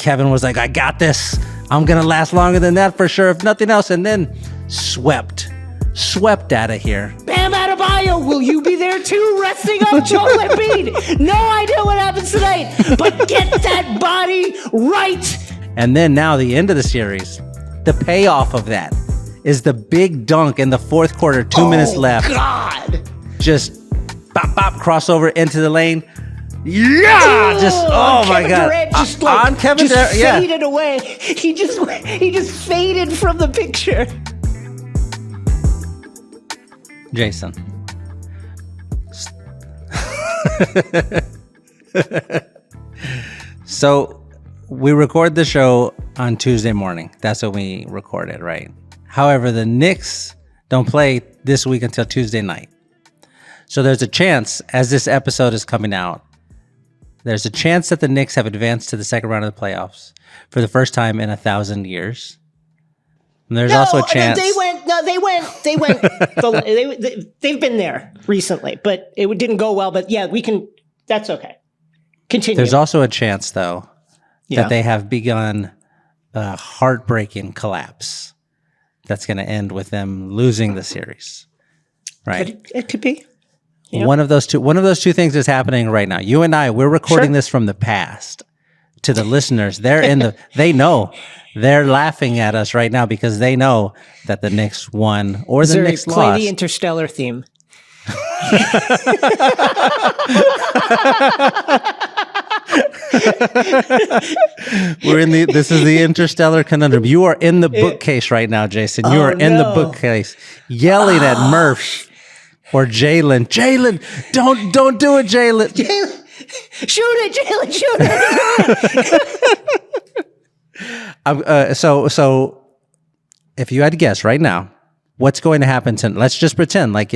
Kevin was like, I got this. I'm going to last longer than that for sure, if nothing else. And then swept out of here. Bam Adebayo, will you be there too, resting up Joel Embiid? No idea what happens tonight, but get that body right. And then now the end of the series, the payoff of that is the big dunk in the fourth quarter, 2 minutes left. God. Just bop, crossover into the lane. Yeah, my God. Durant just on Kevin Durant, faded away. He just faded from the picture. Jason. So we record the show on Tuesday morning. That's when we record it, right? However, the Knicks don't play this week until Tuesday night. So there's a chance, as this episode is coming out, there's a chance that the Knicks have advanced to the second round of the playoffs for the first time in 1,000 years. And there's also a chance. They've been there recently, but it didn't go well. But yeah, that's okay. Continue. There's also a chance, though, that they have begun a heartbreaking collapse that's going to end with them losing the series. Right? It could be. Yeah. One of those two things is happening right now. You and I, we're recording this from the past. To the listeners, they know. They're laughing at us right now because they know that the Knicks won or the Knicks lost. Play the Interstellar theme. This is the Interstellar conundrum. You are in the bookcase right now, Jason. You are in the bookcase yelling at Murph or Jalen. Jalen, don't do it, Jalen. Shoot it, Jalen, shoot it. So if you had to guess right now, what's going to happen let's just pretend make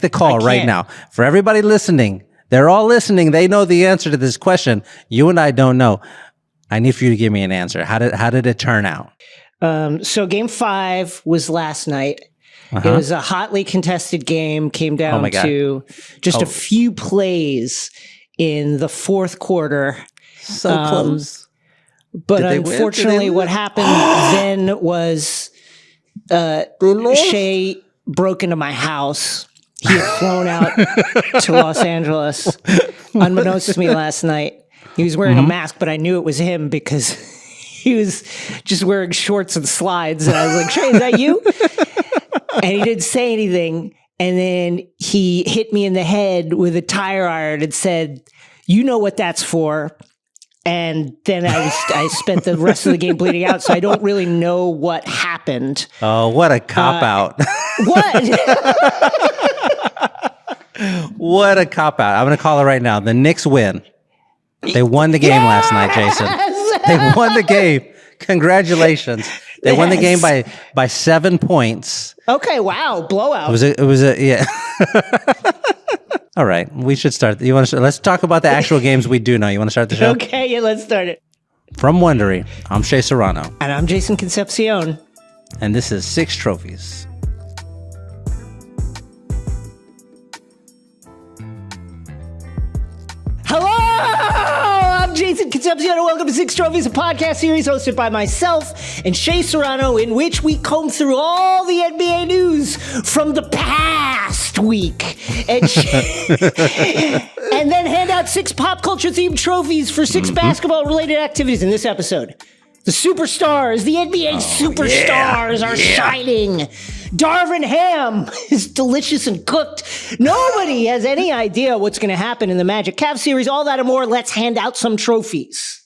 the call right now. For everybody listening, they're all listening. They know the answer to this question. You and I don't know. I need for you to give me an answer. How did it turn out? So game 5 was last night. It was a hotly contested game, came down to just a few plays in the fourth quarter. So close. But unfortunately, what happened then was Shea broke into my house. He had flown out to Los Angeles, unbeknownst to me last night. He was wearing a mask, but I knew it was him because he was just wearing shorts and slides. And I was like, Shea, is that you? And he didn't say anything. And then he hit me in the head with a tire iron and said, you know what that's for. And then I spent the rest of the game bleeding out, so I don't really know what happened. Oh, what a cop-out. What? What a cop-out. I'm going to call it right now. The Knicks win. They won the game last night, Jason. They won the game. Congratulations. They won the game by 7 points. Okay, wow, blowout. It was a yeah. All right, we should start. Let's talk about the actual games we do know. You want to start the show? Okay, yeah, let's start it. From Wondery, I'm Shea Serrano. And I'm Jason Concepcion. And this is 6 Trophies. Hello, I'm Jason Concepcion, and welcome to 6 Trophies, a podcast series hosted by myself and Shea Serrano, in which we comb through all the NBA news from the past week and then hand out 6 pop culture themed trophies for 6 basketball related activities. In this episode, the superstars, the NBA superstars are shining. Darvin Ham is delicious and cooked. Nobody has any idea what's going to happen in the Magic Cavs series. All that and more. Let's hand out some trophies.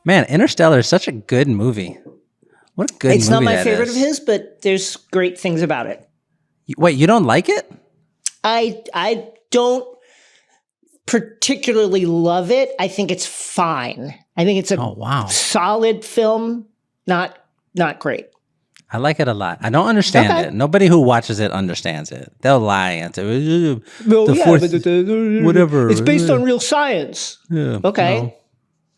Man, Interstellar is such a good movie. What a good movie. It's not my favorite of his, but there's great things about it. Wait, you don't like it? I don't particularly love it. I think it's fine. I think it's a solid film. Not great. I like it a lot. I don't understand it. Nobody who watches it understands it. They'll lie and say, whatever. It's based on real science. Yeah, okay.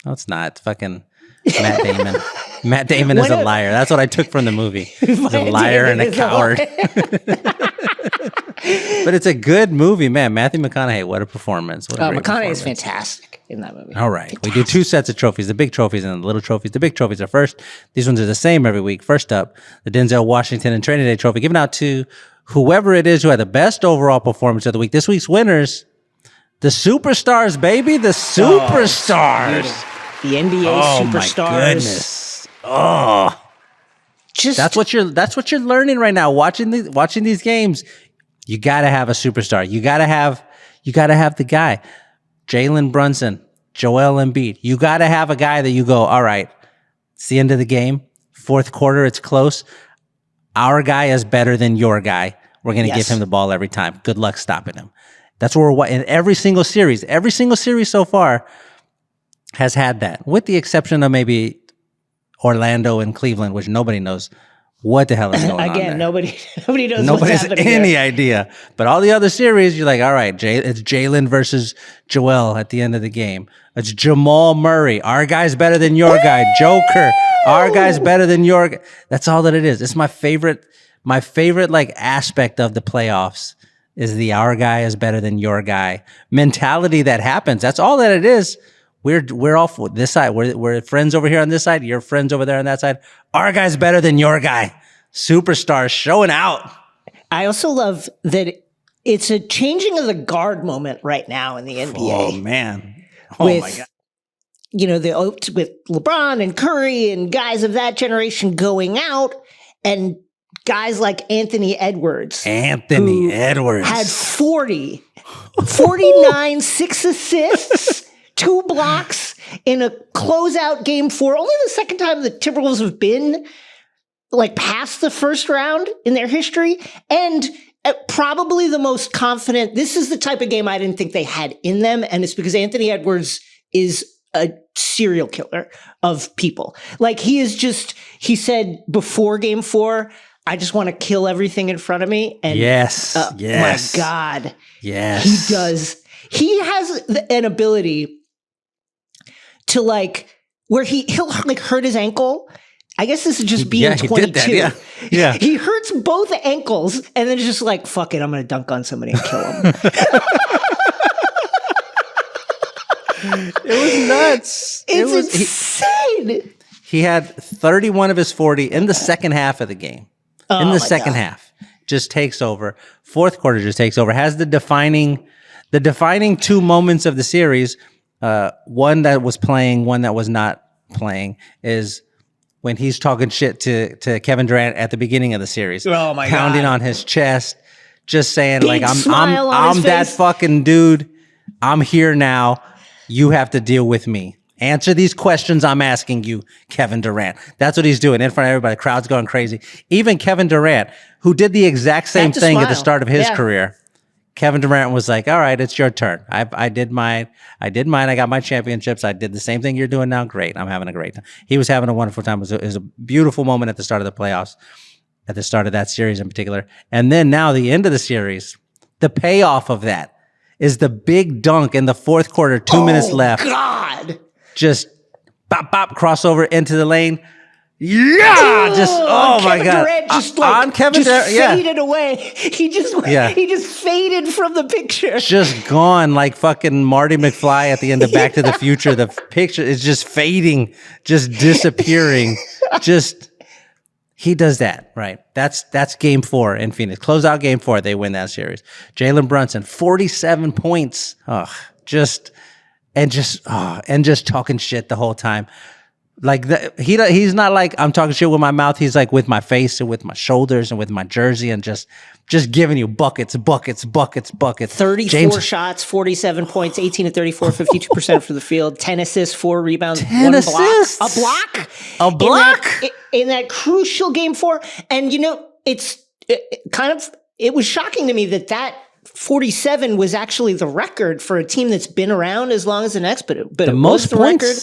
No, it's not. Fucking Matt Damon. Matt Damon is a liar. That's what I took from the movie. He's a liar and a coward. But it's a good movie, man. Matthew McConaughey, what a performance. What a great McConaughey is performance. fantastic in that movie. All right. We do 2 sets of trophies, the big trophies and the little trophies. The big trophies are first. These ones are the same every week. First up, the Denzel Washington and Training Day trophy given out to whoever it is who had the best overall performance of the week. This week's winners, the superstars, baby. The superstars. The NBA superstars. My goodness. Oh. That's what you're learning right now. Watching these games, you gotta have a superstar. You gotta have the guy. Jalen Brunson, Joel Embiid. You gotta have a guy that you go, all right, it's the end of the game. Fourth quarter, it's close. Our guy is better than your guy. We're gonna give him the ball every time. Good luck stopping him. That's where we're in every single series. Every single series so far has had that, with the exception of maybe Orlando and Cleveland, which nobody knows what the hell is going on there. Nobody knows Nobody what's has happening any there. idea. But all the other series, you're like, all right, it's Jalen versus Joel at the end of the game. It's Jamal Murray. Our guy's better than your guy. Joker. Our guy's better than your guy. That's all that it is. It's my favorite like aspect of the playoffs is the our guy is better than your guy mentality that happens. That's all that it is. We're all for this side. We're friends over here on this side. You're friends over there on that side. Our guy's better than your guy. Superstars showing out. I also love that it's a changing of the guard moment right now in the NBA. Oh man. Oh my God. With LeBron and Curry and guys of that generation going out, and guys like Anthony Edwards. Had 49, 6 assists. 2 blocks in a closeout game 4. Only the second time the Timberwolves have been like past the first round in their history. And probably the most confident. This is the type of game I didn't think they had in them. And it's because Anthony Edwards is a serial killer of people. Like he said before game 4, I just want to kill everything in front of me. And yes. My God. Yes. He does. He has an ability to where he'll like hurt his ankle. I guess this is just being 22. He did that, yeah. He hurts both ankles and then it's just like, fuck it, I'm going to dunk on somebody and kill him. It was nuts. It's insane. He had 31 of his 40 in the second half of the game. In the second half. Just takes over. Fourth quarter just takes over. Has the defining 2 moments of the series. One that was playing, one that was not playing, is when he's talking shit to Kevin Durant at the beginning of the series. Oh my God. Pounding on his chest, just saying Big I'm that fucking dude. I'm here now. You have to deal with me. Answer these questions I'm asking you, Kevin Durant. That's what he's doing in front of everybody. The crowd's going crazy. Even Kevin Durant, who did the exact same thing at the start of his career. Kevin Durant was like, all right, it's your turn. I did mine. I got my championships. I did the same thing you're doing now. Great. I'm having a great time. He was having a wonderful time. It was a beautiful moment at the start of the playoffs, at the start of that series in particular. And then now the end of the series, the payoff of that is the big dunk in the fourth quarter, 2 minutes left. God. Just bop, bop, crossover into the lane. Yeah, my God! Durant On Kevin Durant, faded away. He just faded from the picture. Just gone like fucking Marty McFly at the end of Back to the Future. The picture is just fading, just disappearing. He does that, right? That's game 4 in Phoenix. Close out game 4, they win that series. Jalen Brunson, 47 points. Just talking shit the whole time. Like he's not like I'm talking shit with my mouth. He's like with my face and with my shoulders and with my jersey and just giving you buckets. 34 shots, 47 points, 18 to 34, 52% for the field, 10 assists, 4 rebounds, 10 assists. A block in that crucial game 4. And it was shocking to me that 47 was actually the record for a team that's been around as long as the Knicks, but the most points record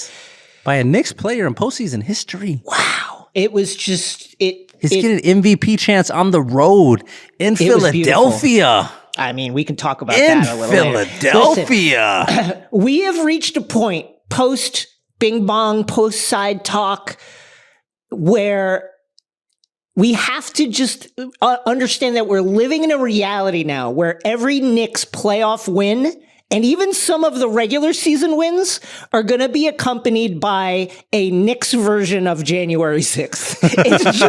by a Knicks player in postseason history. Wow. It was just He's getting an MVP chance on the road in Philadelphia. I mean, we can talk about that a little Philadelphia. Listen, we have reached a point post Bing Bong, post side talk, where we have to just understand that we're living in a reality now where every Knicks playoff win and even some of the regular season wins are going to be accompanied by a Knicks version of January 6th. It's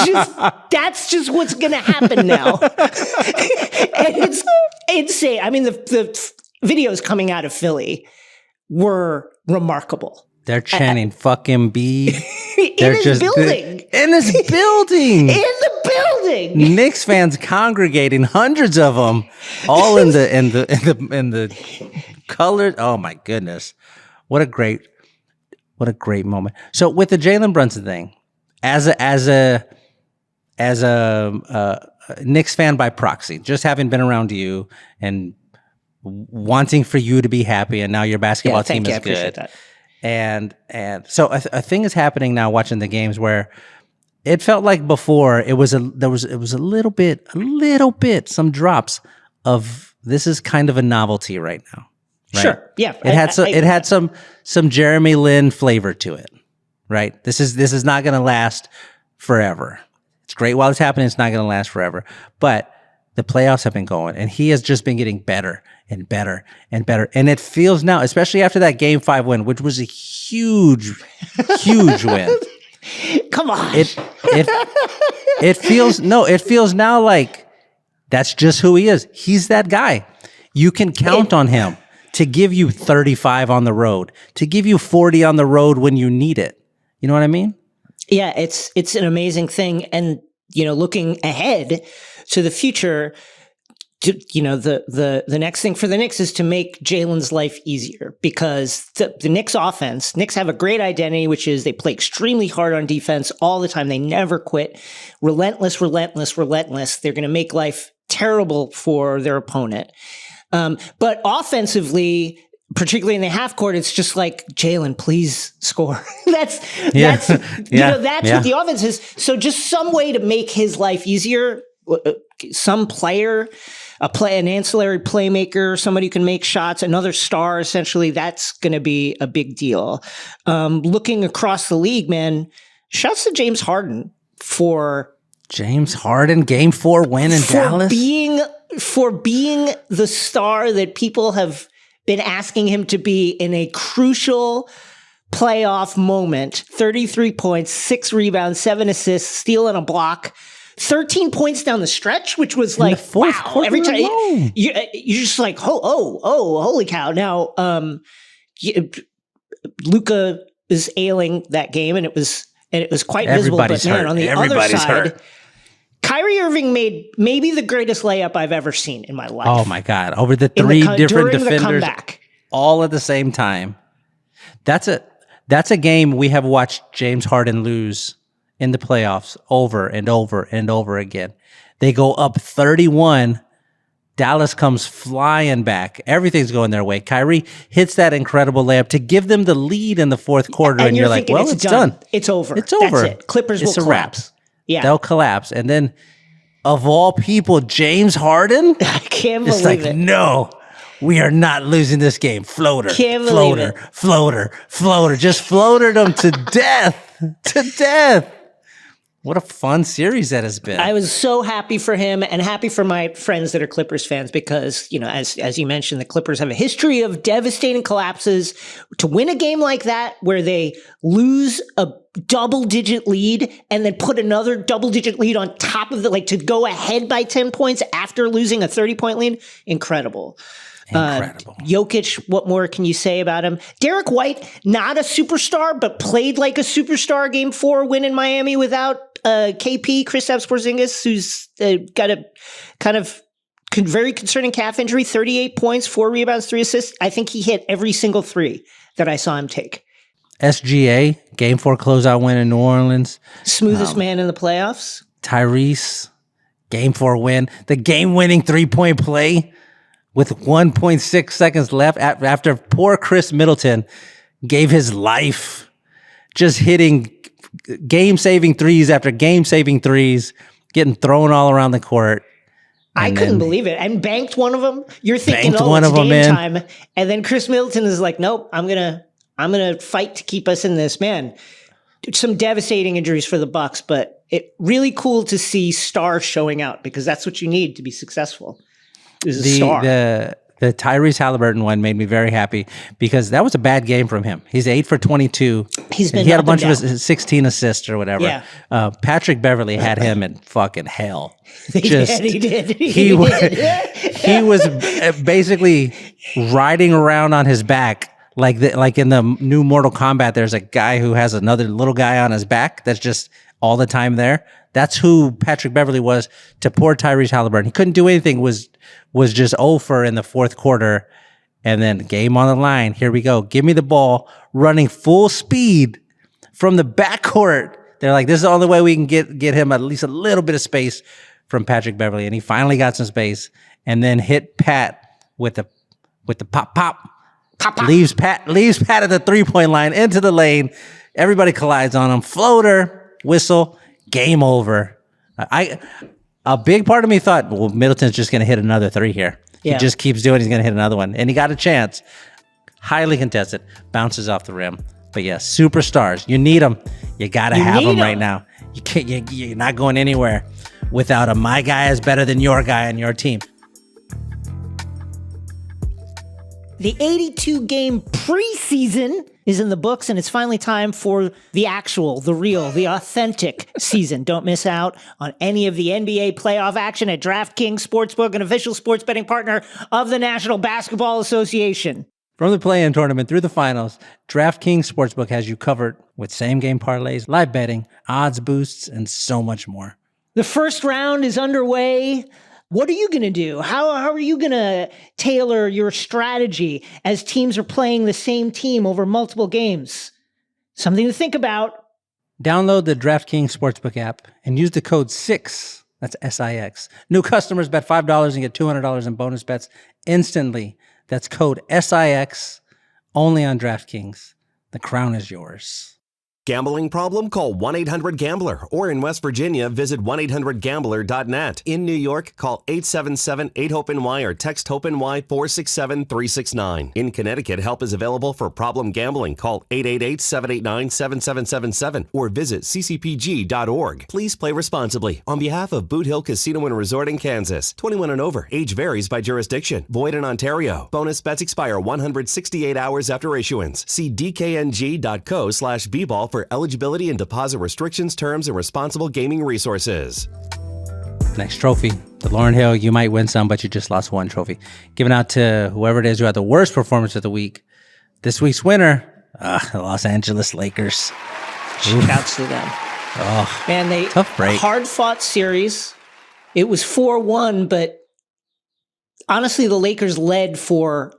just that's just what's going to happen now. And it's insane. I mean, the videos coming out of Philly were remarkable. They're chanting "fuck Embiid." In his building. In his building. In the building. Knicks fans congregating, hundreds of them, all in the colored. Oh my goodness, what a great moment. So with the Jalen Brunson thing, as a Knicks fan by proxy, just having been around you and wanting for you to be happy, and now your basketball team is good. That. And so a thing is happening now watching the games where it felt like before there was a little bit some drops of this is kind of a novelty right now. Right? Sure. Yeah. It had some Jeremy Lin flavor to it. Right? This is not going to last forever. It's great while it's happening, it's not going to last forever. But the playoffs have been going, and he has just been getting better and better and better. And it feels now, especially after that Game 5 win, which was a huge win. Come on. It feels now like that's just who he is. He's that guy. You can count on him to give you 35 on the road, to give you 40 on the road when you need it. You know what I mean? Yeah, it's an amazing thing. And, looking ahead to the future, the next thing for the Knicks is to make Jalen's life easier because the Knicks offense, Knicks have a great identity, which is they play extremely hard on defense all the time. They never quit. Relentless. They're going to make life terrible for their opponent. But offensively, particularly in the half court, it's just like, Jalen, please score. That's what the offense is. So just some way to make his life easier. Some player, an ancillary playmaker, somebody who can make shots, another star, essentially, that's going to be a big deal. Looking across the league, man, shouts to James Harden for Game 4 win in Dallas. For being the star that people have been asking him to be in a crucial playoff moment. 33 points, 6 rebounds, 7 assists, steal and a block. 13 points down the stretch, which was like, wow. Every time you're just like, holy cow. Now, Luka is ailing that game, and it was quite visible. But man, on the other side, Kyrie Irving made maybe the greatest layup I've ever seen in my life. Oh my God. Over the three different defenders all at the same time. That's a game we have watched James Harden lose in the playoffs over and over and over again. They go up 31. Dallas comes flying back. Everything's going their way. Kyrie hits that incredible layup to give them the lead in the fourth quarter. And you're like, well, it's done. It's over. It's over. That's it. Clippers will collapse. Yeah. They'll collapse. And then, of all people, James Harden? I can't believe it. No, we are not losing this game. Floater. Just floated them to death. What a fun series that has been. I was so happy for him and happy for my friends that are Clippers fans because, as you mentioned, the Clippers have a history of devastating collapses. To win a game like that where they lose a double-digit lead and then put another double-digit lead on top of to go ahead by 10 points after losing a 30-point lead, incredible. Jokic, what more can you say about him? Derek White, not a superstar, but played like a superstar. Game 4 win in Miami without KP, Kristaps Porzingis, who's got a kind of very concerning calf injury, 38 points, 4 rebounds, 3 assists. I think he hit every single 3 that I saw him take. SGA, Game 4 closeout win in New Orleans. Smoothest man in the playoffs. Tyrese, Game 4 win. The game-winning 3-point play with 1.6 seconds left after poor Chris Middleton gave his life just hitting game-saving threes after game-saving threes, getting thrown all around the court. I couldn't believe it. And banked one of them. You're thinking, it's game time. And then Chris Middleton is like, nope, I'm gonna fight to keep us in this. Man, some devastating injuries for the Bucks, but it really cool to see stars showing out because that's what you need to be successful. Is a star. The Tyrese Halliburton one made me very happy because that was a bad game from him. He's 8 for 22. He had a bunch of his 16 assists or whatever. Yeah. Patrick Beverley had him in fucking hell. He did. He was basically riding around on his back. Like in the new Mortal Kombat, there's a guy who has another little guy on his back that's just all the time there. That's who Patrick Beverley was to poor Tyrese Halliburton. He couldn't do anything, was just over in the fourth quarter, and then game on the line. Here we go. Give me the ball, running full speed from the backcourt. They're like, this is the only way we can get him at least a little bit of space from Patrick Beverley, and he finally got some space, and then hit Pat with the pop. Leaves Pat at the 3-point line into the lane. Everybody collides on him. Floater, whistle, game over. A big part of me thought, well, Middleton's just going to hit another 3 here. Yeah. He just keeps doing. He's going to hit another one, and he got a chance. Highly contested, bounces off the rim. But yeah, superstars. You need them. You got to have them right now. You can't. You're not going anywhere without a my guy is better than your guy on your team. The 82-game preseason is in the books, and it's finally time for the actual, the real, the authentic season. Don't miss out on any of the NBA playoff action at DraftKings Sportsbook, an official sports betting partner of the National Basketball Association. From the play-in tournament through the finals, DraftKings Sportsbook has you covered with same-game parlays, live betting, odds boosts, and so much more. The first round is underway. What are you going to do? How are you going to tailor your strategy as teams are playing the same team over multiple games? Something to think about. Download the DraftKings Sportsbook app and use the code SIX. That's SIX. New customers bet $5 and get $200 in bonus bets instantly. That's code SIX only on DraftKings. The crown is yours. Gambling problem? Call 1-800-GAMBLER. Or in West Virginia, visit 1-800-GAMBLER.net. In New York, call 877-8-HOPE-NY or text HOPE-NY 467-369. In Connecticut, help is available for problem gambling. Call 888-789-7777 or visit ccpg.org. Please play responsibly. On behalf of Boot Hill Casino and Resort in Kansas, 21 and over. Age varies by jurisdiction. Void in Ontario. Bonus bets expire 168 hours after issuance. See dkng.co/bball for eligibility and deposit restrictions, terms, and responsible gaming resources. Next trophy, the Lauryn Hill. You might win some, but you just lost one trophy. Given out to whoever it is who had the worst performance of the week. This week's winner, the Los Angeles Lakers. Shouts to them. Oh, man, tough break. Hard-fought series. It was 4-1, but honestly, the Lakers led for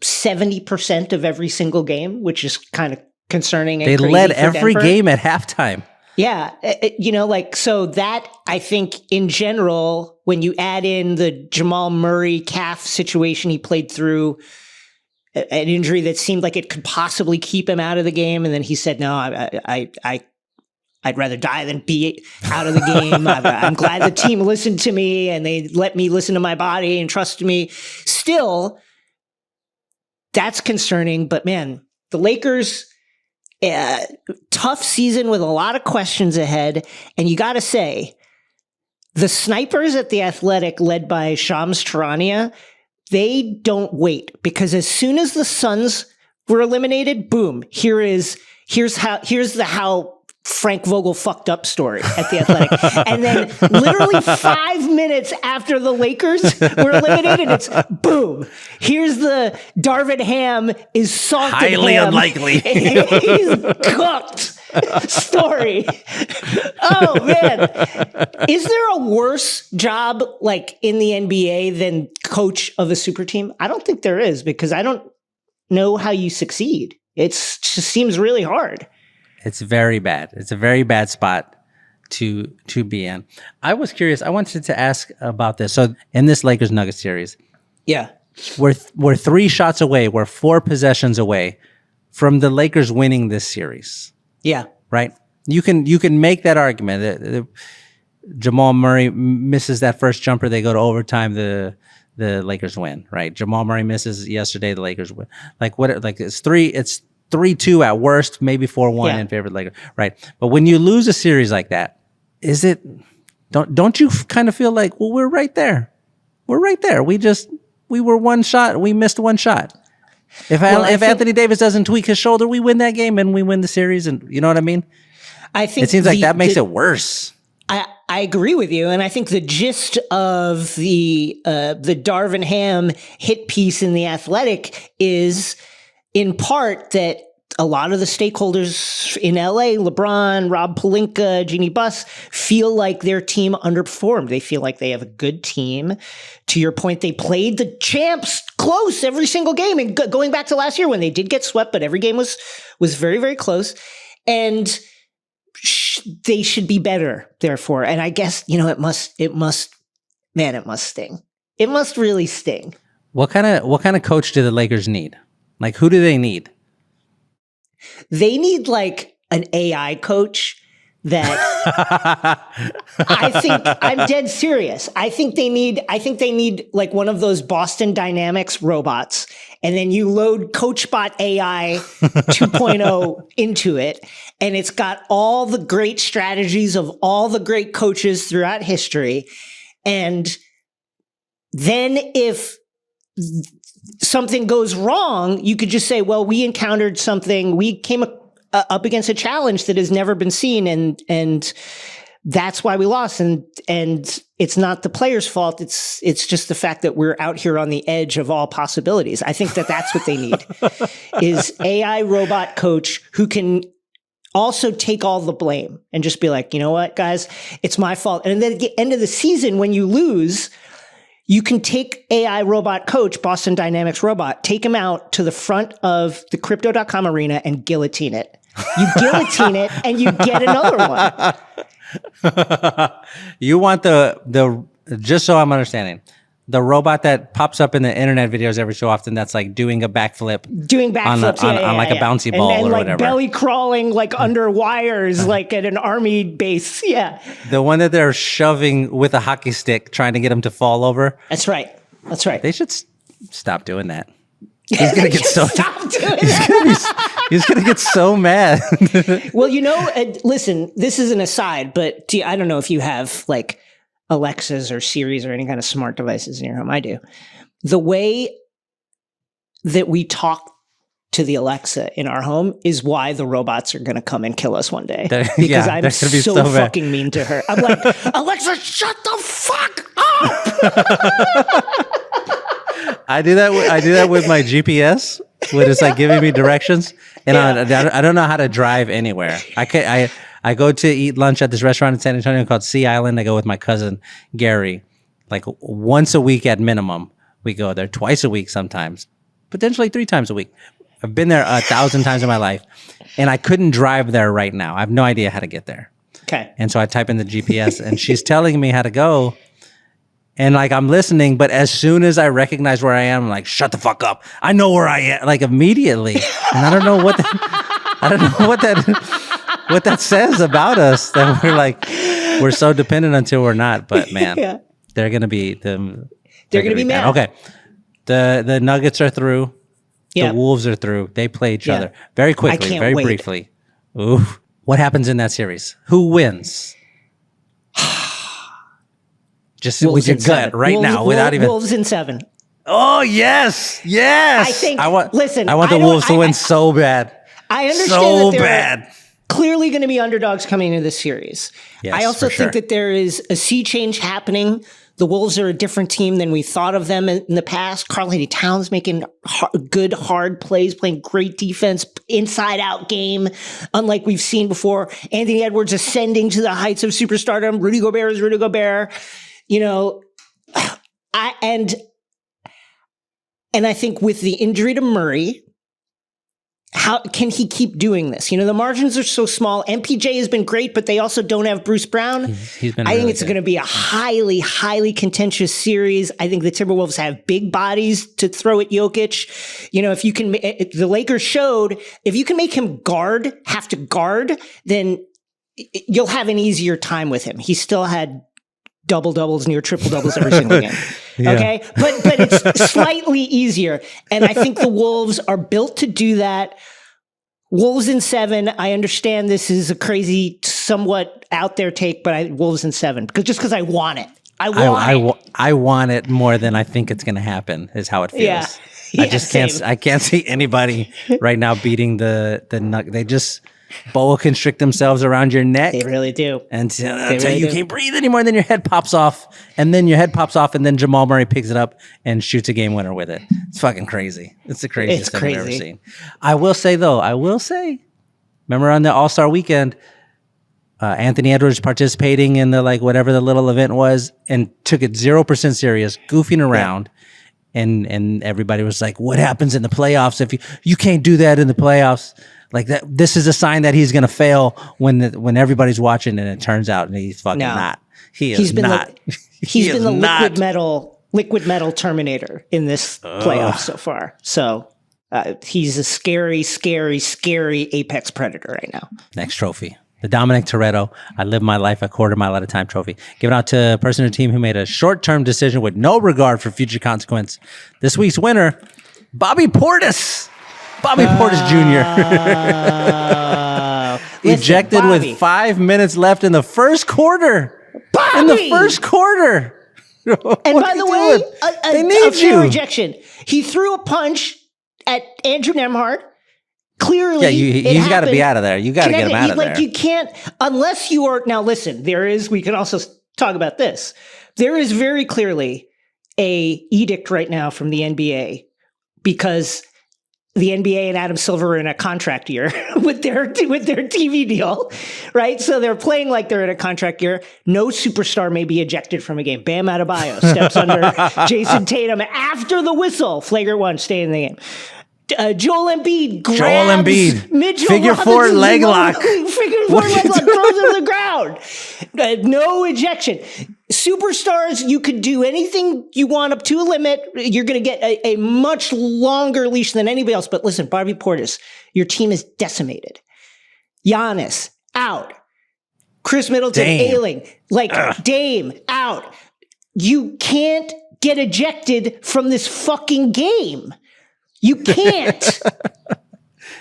70% of every single game, which is kind of concerning. And they led every Denver. game at halftime. Yeah. So that, I think, in general, when you add in the Jamal Murray calf situation he played through, an injury that seemed like it could possibly keep him out of the game, and then he said, no, I'd rather die than be out of the game. I'm glad the team listened to me, and they let me listen to my body and trust me. Still, that's concerning. But, man, the Lakers... tough season with a lot of questions ahead. And you got to say, the snipers at The Athletic, led by Shams Charania, they don't wait, because as soon as the Suns were eliminated, boom, here's the how Frank Vogel fucked up story at The Athletic. And then literally 5 minutes after the Lakers were eliminated, it's boom. Here's the Darvin Ham is salted highly ham. Unlikely. He's cooked story. Oh, man. Is there a worse job like in the NBA than coach of a super team? I don't think there is, because I don't know how you succeed. It just seems really hard. It's very bad. It's a very bad spot to be in. I was curious. I wanted to ask about this. So in this Lakers Nuggets series, yeah, we're 3 shots away. We're 4 possessions away from the Lakers winning this series. Yeah, right. You can make that argument. Jamal Murray misses that first jumper. They go to overtime. The Lakers win. Right. Jamal Murray misses yesterday. The Lakers win. Like what? Like it's 3-2 at worst, maybe 4-1 in favor of the Lakers. Right. But when you lose a series like that, don't you kind of feel like, well, we're right there. We're right there. We were one shot. We missed one shot. If Anthony Davis doesn't tweak his shoulder, we win that game and we win the series. And you know what I mean? I think it seems like that makes it worse. I agree with you. And I think the gist of the Darvin Ham hit piece in The Athletic is in part that a lot of the stakeholders in LA, LeBron, Rob Pelinka, Jeannie Buss, feel like their team underperformed. They feel like they have a good team. To your point, they played the champs close every single game. And going back to last year when they did get swept, but every game was very, very close. And they should be better, therefore. And I guess, it must sting. It must really sting. What kind of coach do the Lakers need? Like, who do they need? They need like an AI coach that I think I'm dead serious. I think they need like one of those Boston Dynamics robots, and then you load CoachBot AI 2.0 into it, and it's got all the great strategies of all the great coaches throughout history. And then if something goes wrong, you could just say, well, we encountered something. We came up against a challenge that has never been seen. And that's why we lost. And it's not the player's fault. It's just the fact that we're out here on the edge of all possibilities. I think that's what they need is AI robot coach who can also take all the blame and just be like, you know what, guys, it's my fault. And then at the end of the season, when you lose, you can take AI robot coach, Boston Dynamics robot, take him out to the front of the crypto.com arena and guillotine it. You guillotine it and you get another one. You want the just so I'm understanding, the robot that pops up in the internet videos every so often that's like doing a backflip. Doing backflips on like a bouncy ball and or like whatever. Belly crawling like under wires like at an army base. Yeah. The one that they're shoving with a hockey stick trying to get him to fall over. That's right. They should stop doing that. He's gonna get so he's gonna get so mad. Well, listen, this is an aside, but I don't know if you have like Alexas or Siris or any kind of smart devices in your home. I do. The way that we talk to the Alexa in our home is why the robots are going to come and kill us one day. Because I'm so fucking mean to her. I'm like, Alexa, shut the fuck up. I do that with my GPS when it's like giving me directions, and I don't know how to drive anywhere. I go to eat lunch at this restaurant in San Antonio called Sea Island. I go with my cousin Gary, like once a week at minimum. We go there twice a week, sometimes potentially 3 times a week. I've been there 1,000 times in my life, and I couldn't drive there right now. I have no idea how to get there. Okay, and so I type in the GPS, and she's telling me how to go. And like I'm listening, but as soon as I recognize where I am, I'm like, shut the fuck up. I know where I am, like immediately. And I don't know what that says about us, that we're so dependent until we're not. But man, they're gonna be mad. Okay. The Nuggets are through. The Wolves are through. They play each other very quickly, very briefly. Ooh. What happens in that series? Who wins? Just with your gut right now, without even Wolves in 7. Oh yes. I think. I want the Wolves to win so bad. I understand that they're clearly going to be underdogs coming into this series. Yes, I also think that there is a sea change happening. The Wolves are a different team than we thought of them in the past. Karl-Anthony Towns making good, hard plays, playing great defense, inside-out game, unlike we've seen before. Anthony Edwards ascending to the heights of superstardom. Rudy Gobert is Rudy Gobert. And I think with the injury to Murray, how can he keep doing this? The margins are so small. MPJ has been great, but they also don't have Bruce Brown. He's been I think it's going to be a highly, highly contentious series. I think the Timberwolves have big bodies to throw at Jokic. If you can, the Lakers showed if you can make him have to guard, then you'll have an easier time with him. He still had double-doubles, near triple-doubles every single game. Okay? But it's slightly easier. And I think the Wolves are built to do that Wolves in 7. I understand this is a crazy, somewhat out there take, but Wolves in 7 because I want it. I want it more than I think it's going to happen. Is how it feels. Yeah. I just can't. I can't see anybody right now beating the Nuggets. They just boa constrict themselves around your neck. They really do. Until you can't breathe anymore, and then your head pops off, and then Jamal Murray picks it up and shoots a game winner with it. It's fucking crazy. It's the craziest thing I've ever seen. I will say, remember on the All-Star weekend, Anthony Edwards participating in the whatever the little event was and took it 0% serious, goofing around. And everybody was like, what happens in the playoffs if you can't do that in the playoffs? Like that, this is a sign that he's going to fail when everybody's watching, and it turns out he's fucking not. He's been the liquid metal Terminator in this playoff so far. So he's a scary, scary, scary apex predator right now. Next trophy. The Dominic Toretto, I live my life a quarter mile at a time trophy. Given out to a person or team who made a short-term decision with no regard for future consequence. This week's winner, Bobby Portis. Bobby Portis Jr. Ejected with 5 minutes left in the first quarter. Bobby! In the first quarter. And by the way, they need you. Rejection. He threw a punch at Andrew Nembhard. Clearly, he's got to be out of there. You got to get him out of there. You can't, unless you are, now listen, we can also talk about this. There is very clearly a edict right now from the NBA because the NBA and Adam Silver are in a contract year with their TV deal, right? So they're playing like they're in a contract year. No superstar may be ejected from a game. Bam Adebayo steps under Jason Tatum after the whistle. Flagrant 1, stay in the game. Joel Embiid grabs Mitchell figure four leg lock. Figure four leg lock, throws him to the ground. No ejection. Superstars, you could do anything you want up to a limit. You're going to get a much longer leash than anybody else. But listen, Bobby Portis, your team is decimated. Giannis, out. Chris Middleton, ailing. Dame, out. You can't get ejected from this fucking game. You can't.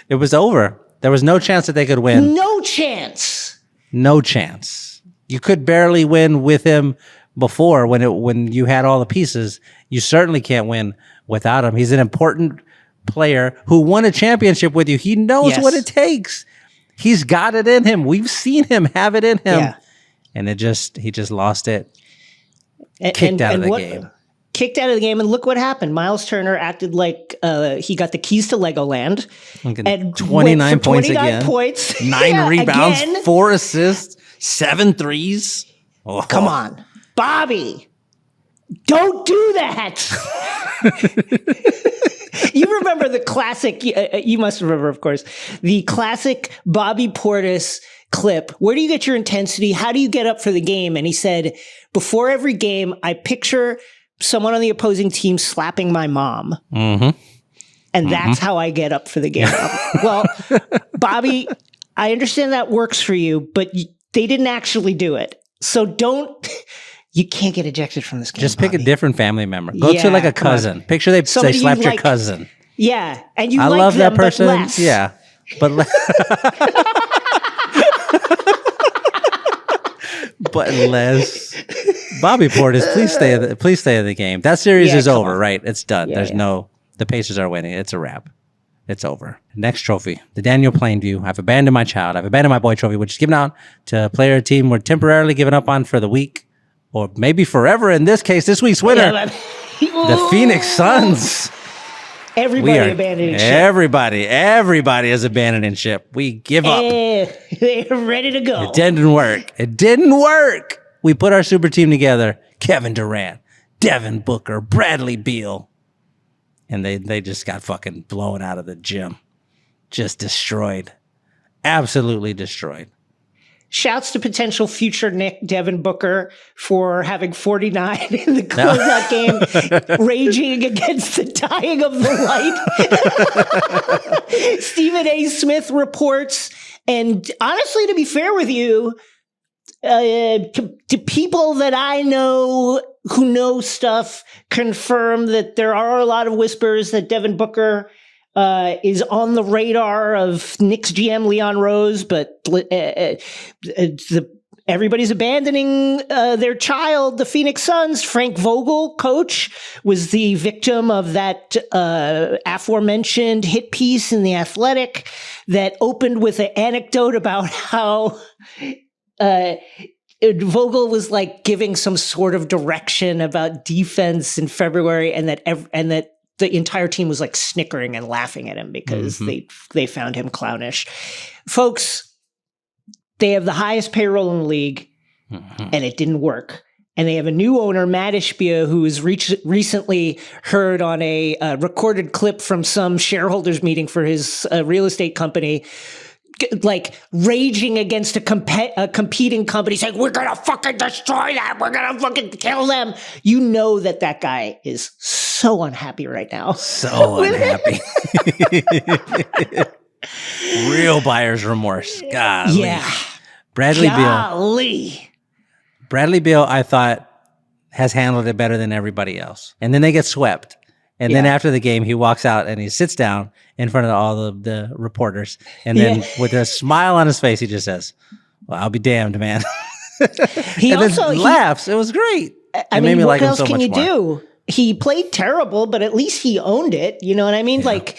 It was over. There was no chance that they could win. No chance. No chance. You could barely win with him before when you had all the pieces. You certainly can't win without him. He's an important player who won a championship with you. He knows what it takes. He's got it in him. We've seen him have it in him. Yeah. And he just lost it. Kicked out of the game. Kicked out of the game, and look what happened. Miles Turner acted like he got the keys to Legoland. And 29 points 29 again. Points. 9 rebounds, 4 assists, 7 threes. Oh. Come on. Bobby, don't do that. You remember the classic, you must remember, of course, the classic Bobby Portis clip. Where do you get your intensity? How do you get up for the game? And he said, before every game, I picture someone on the opposing team slapping my mom. Mm-hmm. And that's how I get up for the game. Well, Bobby, I understand that works for you, but they didn't actually do it. So you can't get ejected from this game. Just pick a different family member. Go to a cousin. Picture they slapped your cousin. Yeah. And you I like love them, that person. But less. Yeah. But but less. Bobby Portis, please stay in the game. That series is over, right? It's done. The Pacers are winning. It's a wrap. It's over. Next trophy, the Daniel Plainview. I've abandoned my child. I've abandoned my boy trophy, which is given out to a player or team we're temporarily given up on for the week, or maybe forever. In this case, this week's winner, the Phoenix Suns. Everybody abandoning ship. Everybody is abandoning ship. We give up. They're ready to go. It didn't work. We put our super team together. Kevin Durant, Devin Booker, Bradley Beal. And they just got fucking blown out of the gym. Just destroyed. Absolutely destroyed. Shouts to potential future Nick Devin Booker for having 49 in the closeout game, raging against the dying of the light. Stephen A. Smith reports, and honestly, to be fair with you, to people that I know who know stuff confirm that there are a lot of whispers that Devin Booker is on the radar of Knicks GM Leon Rose, but everybody's abandoning their child, the Phoenix Suns. Frank Vogel, coach, was the victim of that aforementioned hit piece in The Athletic that opened with an anecdote about how Vogel was like giving some sort of direction about defense in February, and that the entire team was like snickering and laughing at him because they found him clownish. Folks, they have the highest payroll in the league, and it didn't work. And they have a new owner, Matt Ishbia, who was recently heard on a recorded clip from some shareholders meeting for his real estate company, like raging against a competing company, saying, "We're going to fucking destroy them. We're going to fucking kill them." You know that guy is so unhappy right now. So unhappy. Real buyer's remorse. Golly. Yeah. Bradley Beal, I thought, has handled it better than everybody else. And then they get swept. And then after the game, he walks out and he sits down in front of all of the reporters. And then with a smile on his face, he just says, "Well, I'll be damned, man." He laughs. It was great. I mean, what else can you do? He played terrible, but at least he owned it. You know what I mean? Yeah. Like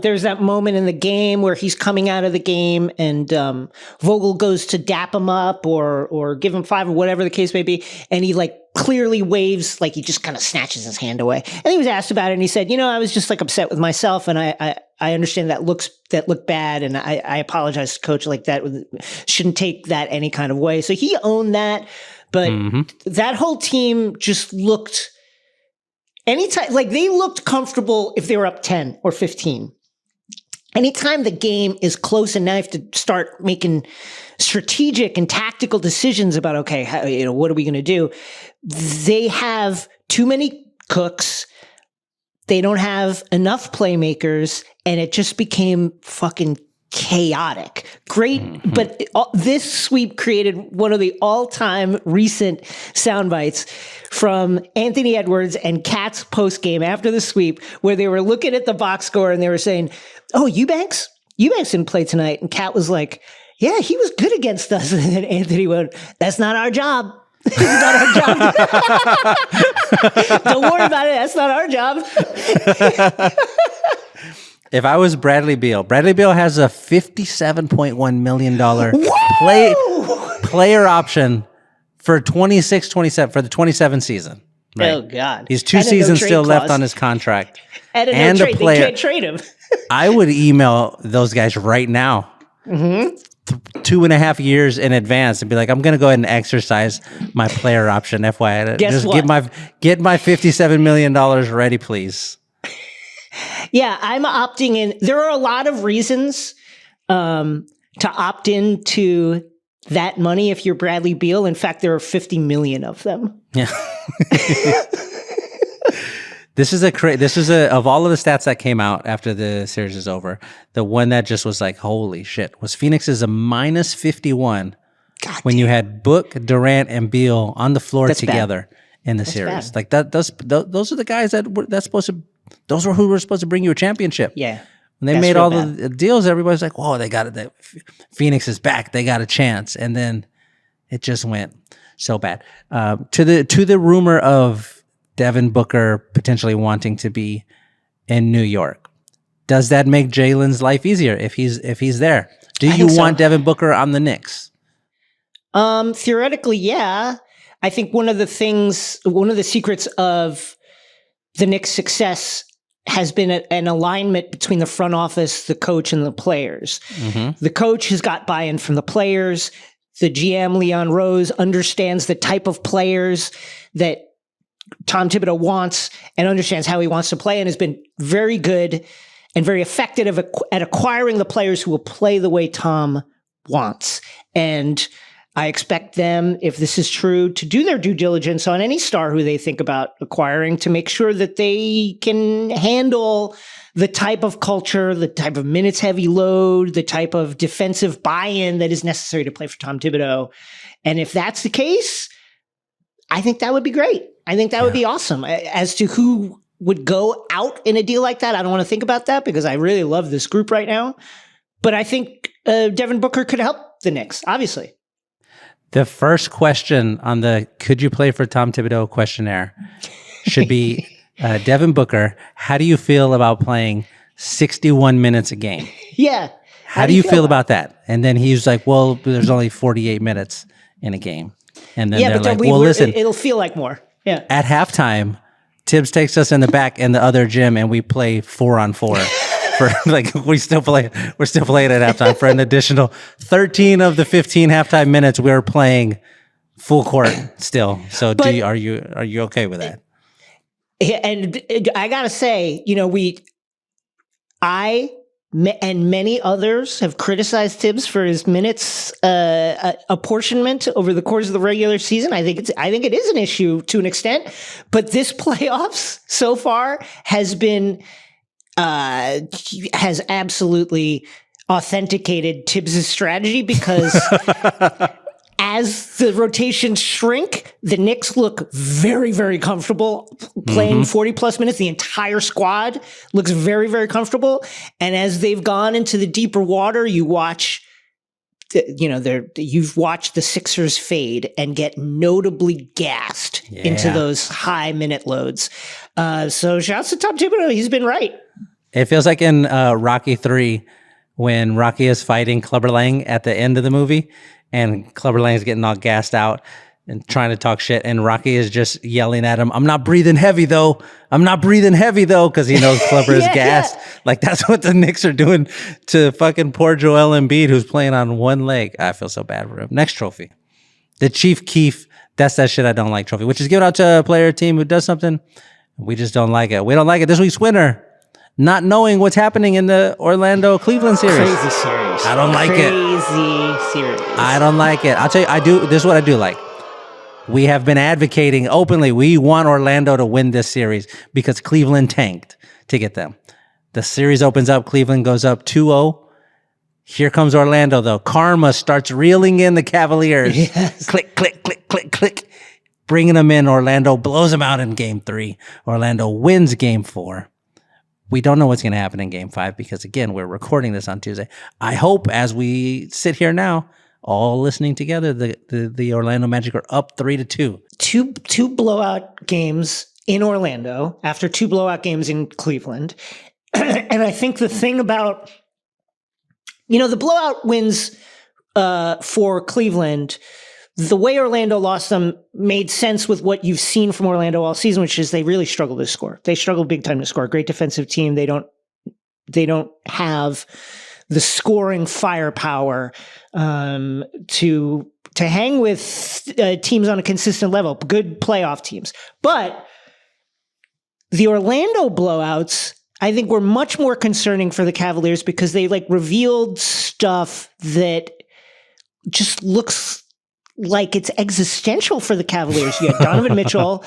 there's that moment in the game where he's coming out of the game and Vogel goes to dap him up or give him 5 or whatever the case may be. And he like clearly waves, like he just kind of snatches his hand away. And he was asked about it and he said, I was just like upset with myself. And I understand that looked bad. And I apologize to coach, like that shouldn't take that any kind of way. So he owned that. But that whole team just looked, anytime, like they looked comfortable if they were up 10 or 15. Anytime the game is close enough to start making strategic and tactical decisions about, okay, what are we going to do? They have too many cooks. They don't have enough playmakers, and it just became fucking chaotic. Great, but this sweep created one of the all-time recent sound bites from Anthony Edwards and Kat's post-game after the sweep, where they were looking at the box score and they were saying, "Oh, Eubanks didn't play tonight." And Kat was like, "Yeah, he was good against us." And then Anthony went, "That's not our job. It's not our job. Don't worry about it. That's not our job." If I was Bradley Beal has a $57.1 million player option for 26-27 for the 27 season. Right? Oh God! He's 2 seasons still left on his contract, and a player. They can't trade him. I would email those guys right now, 2.5 years in advance, and be like, "I'm going to go ahead and exercise my player option. FYI, Guess what? Get my $57 million ready, please." Yeah, I'm opting in. There are a lot of reasons to opt into that money if you're Bradley Beal. In fact, there are 50 million of them. Yeah. This is of all of the stats that came out after the series is over, the one that just was like, holy shit, was Phoenix is a minus 51 when you had Book, Durant, and Beal on the floor together in the series. Bad. Like those are the guys those were who were supposed to bring you a championship. Yeah. When they made all the deals, everybody's like, "Whoa, they got it. Phoenix is back. They got a chance." And then it just went so bad. To the rumor of Devin Booker potentially wanting to be in New York, does that make Jalen's life easier if he's there? Do you want Devin Booker on the Knicks? Theoretically, yeah. I think one of the secrets of the Knicks' success has been an alignment between the front office, the coach, and the players. The coach has got buy-in from the players. The GM, Leon Rose, understands the type of players that Tom Thibodeau wants and understands how he wants to play, and has been very good and very effective at acquiring the players who will play the way Tom wants. And I expect them, if this is true, to do their due diligence on any star who they think about acquiring to make sure that they can handle the type of culture, the type of minutes heavy load, the type of defensive buy-in that is necessary to play for Tom Thibodeau. And if that's the case, I think that would be great. I think that would be awesome. As to who would go out in a deal like that. I don't want to think about that because I really love this group right now. But I think Devin Booker could help the Knicks, obviously. The first question on the "Could you play for Tom Thibodeau" questionnaire should be, Devin Booker, how do you feel about playing 61 minutes a game? Yeah. How do you feel about that? And then he's like, well, there's only 48 minutes in a game. And then they're like, well, listen. It'll feel like more. Yeah. At halftime, Tibbs takes us in the back in the other gym and we play 4-on-4. For like we're still playing at halftime for an additional 13 of the 15 halftime minutes. We're playing full court still. So are you okay with that? And I gotta say, I and many others have criticized Tibbs for his minutes apportionment over the course of the regular season. I think it is an issue to an extent, but this playoffs so far has absolutely authenticated Tibbs' strategy because as the rotations shrink, the Knicks look very, very comfortable playing 40 plus minutes. The entire squad looks very, very comfortable. And as they've gone into the deeper water, you've watched the Sixers fade and get notably gassed into those high minute loads. So shouts to Tom Thibodeau. He's been right. It feels like in Rocky 3 when Rocky is fighting Clubber Lang at the end of the movie and Clubber Lang is getting all gassed out and trying to talk shit and Rocky is just yelling at him, I'm not breathing heavy though, because he knows Clubber is gassed. Yeah. Like that's what the Knicks are doing to fucking poor Joel Embiid who's playing on one leg. I feel so bad for him. Next trophy. The Chief Keef, that's that shit I don't like trophy, which is given out to a player team who does something. We just don't like it. We don't like it. This week's winner, not knowing what's happening in the Orlando-Cleveland series. Crazy series. I don't like it. Crazy series. I don't like it. I'll tell you, this is what I do like. We have been advocating openly. We want Orlando to win this series because Cleveland tanked to get them. The series opens up. Cleveland goes up 2-0. Here comes Orlando, though. Karma starts reeling in the Cavaliers. Yes. Click, click, click, click, click. Bringing them in. Orlando blows them out in Game 3. Orlando wins Game 4. We don't know what's going to happen in Game 5 because, again, we're recording this on Tuesday. I hope as we sit here now, all listening together, the Orlando Magic are up 3-2. Two blowout games in Orlando after 2 blowout games in Cleveland. And I think the thing about, the blowout wins for Cleveland, the way Orlando lost them made sense with what you've seen from Orlando all season, which is they really struggle to score. They struggle big time to score. Great defensive team. They don't have the scoring firepower to hang with teams on a consistent level. Good playoff teams, but the Orlando blowouts, I think, were much more concerning for the Cavaliers because they revealed stuff that just looks like it's existential for the Cavaliers. You had Donovan Mitchell